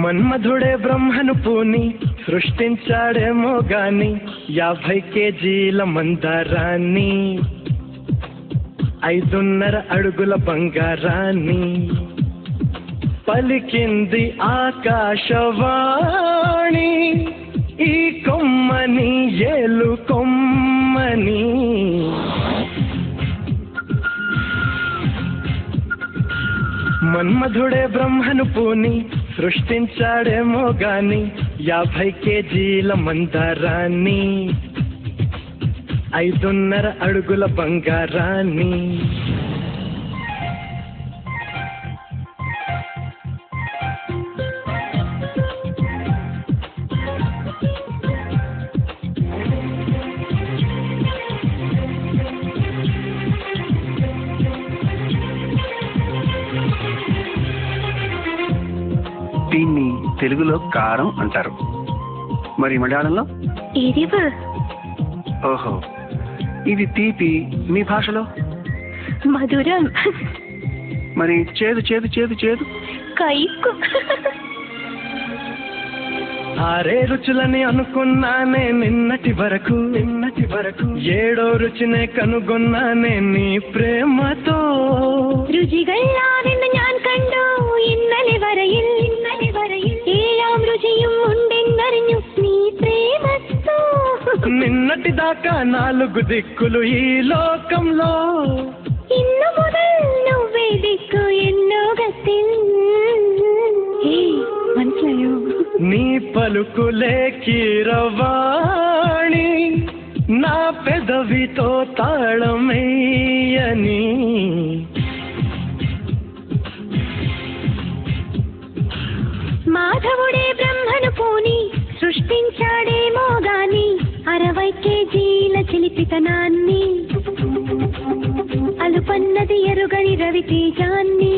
మన్మధుడే బ్రహ్మను పూని సృష్టించాడేమో గాని 50 కేజీల మందారాన్ని 5.5 అడుగుల బంగారాన్ని పలికింది ఆకాశవాణి ఈ కొమ్మని ఏలు కొమ్మని. మన్మధుడే బ్రహ్మను పూని సృష్టించాడేమో గాని 50 కేజీల మందారాన్ని 5.5 అడుగుల బంగారాన్ని. దీన్ని తెలుగులో కారం అంటారు, మరి మలయాళంలో ఎరివు. ఓహో, ఇది తీపి మీ భాషలో మధురం. మరి చేదు చేదు చేదు చేదు కైకు. 6 రుచులని అనుకున్నానే నిన్నటి వరకు 7వ రుచినే కనుగొన్నానే నీ ప్రేమతో. രുചികളാ നിന്നെ ഞാൻ കണ്ടു ഇന്നലെ വരയിൽ 7ാം രുചിയും ഉണ്ടെന്നറിഞ്ഞു നീ പ്രേമത്തോ. నిన్నటి దాకా 4 దిక్కులు ఈ లోకంలో, ഇന്നു മുതൽ నువ్వే దిక్కు ఎన్నోగത്തിൽ. മനസ്സിലായോ? నీ పలుకులే కీరవాణి నా పెదవితో తాళమేయని. మాధవుడే బ్రహ్మను పూని సృష్టించాడేమో గాని 60 కేజీల చిలిపితనాన్ని అలుపన్నది ఎరుగని రవితేజాన్ని.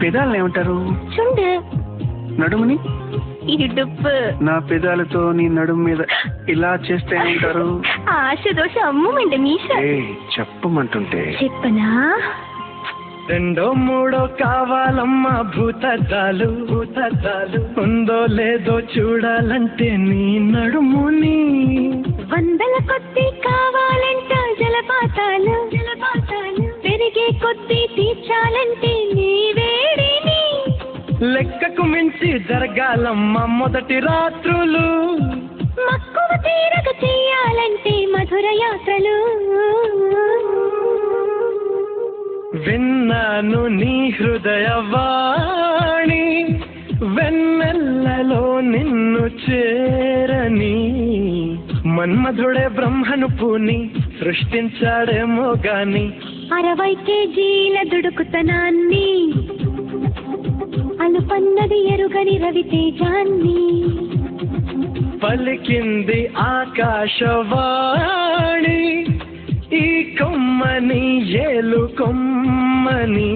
పెదాలను ఏమంటారు? చుండు. నడుముని? ఇడుపు. నా పెదాలతో నీ నడుము మీద ఇలా చేస్తే ఏమంటారు? ఆశ దోష అమ్ముమండి మీష. చెప్పమంటుంటే చెప్పనా? 2, 3 కావాలమ్మా భూతద్దాలు ఉందో లేదో చూడాలంటే నీ నడుముని. 100ల కొద్ది కావాలంట జలపాతాలు పెరిగే కొద్ది తీర్చాలంటే నీ వేడిని. లెక్కకు మించి జరగాలమ్మా మొదటి రాత్రులు, మక్కువ తీరక చెయ్యాలంటే మధుర యాత్రలు. విన్నాను నీ హృదయవాణి వెన్నెల్లలో నిన్ను చేరని. మన్మధుడే బ్రహ్మను పూని సృష్టించాడేమో గాని 60 కేజీల దుడుకుతనాన్ని అలుపన్నది ఎరుగని రవితేజాన్ని పలికింది ఆకాశవాణి ఈ కొమ్మని ఏలు కొమ్మని.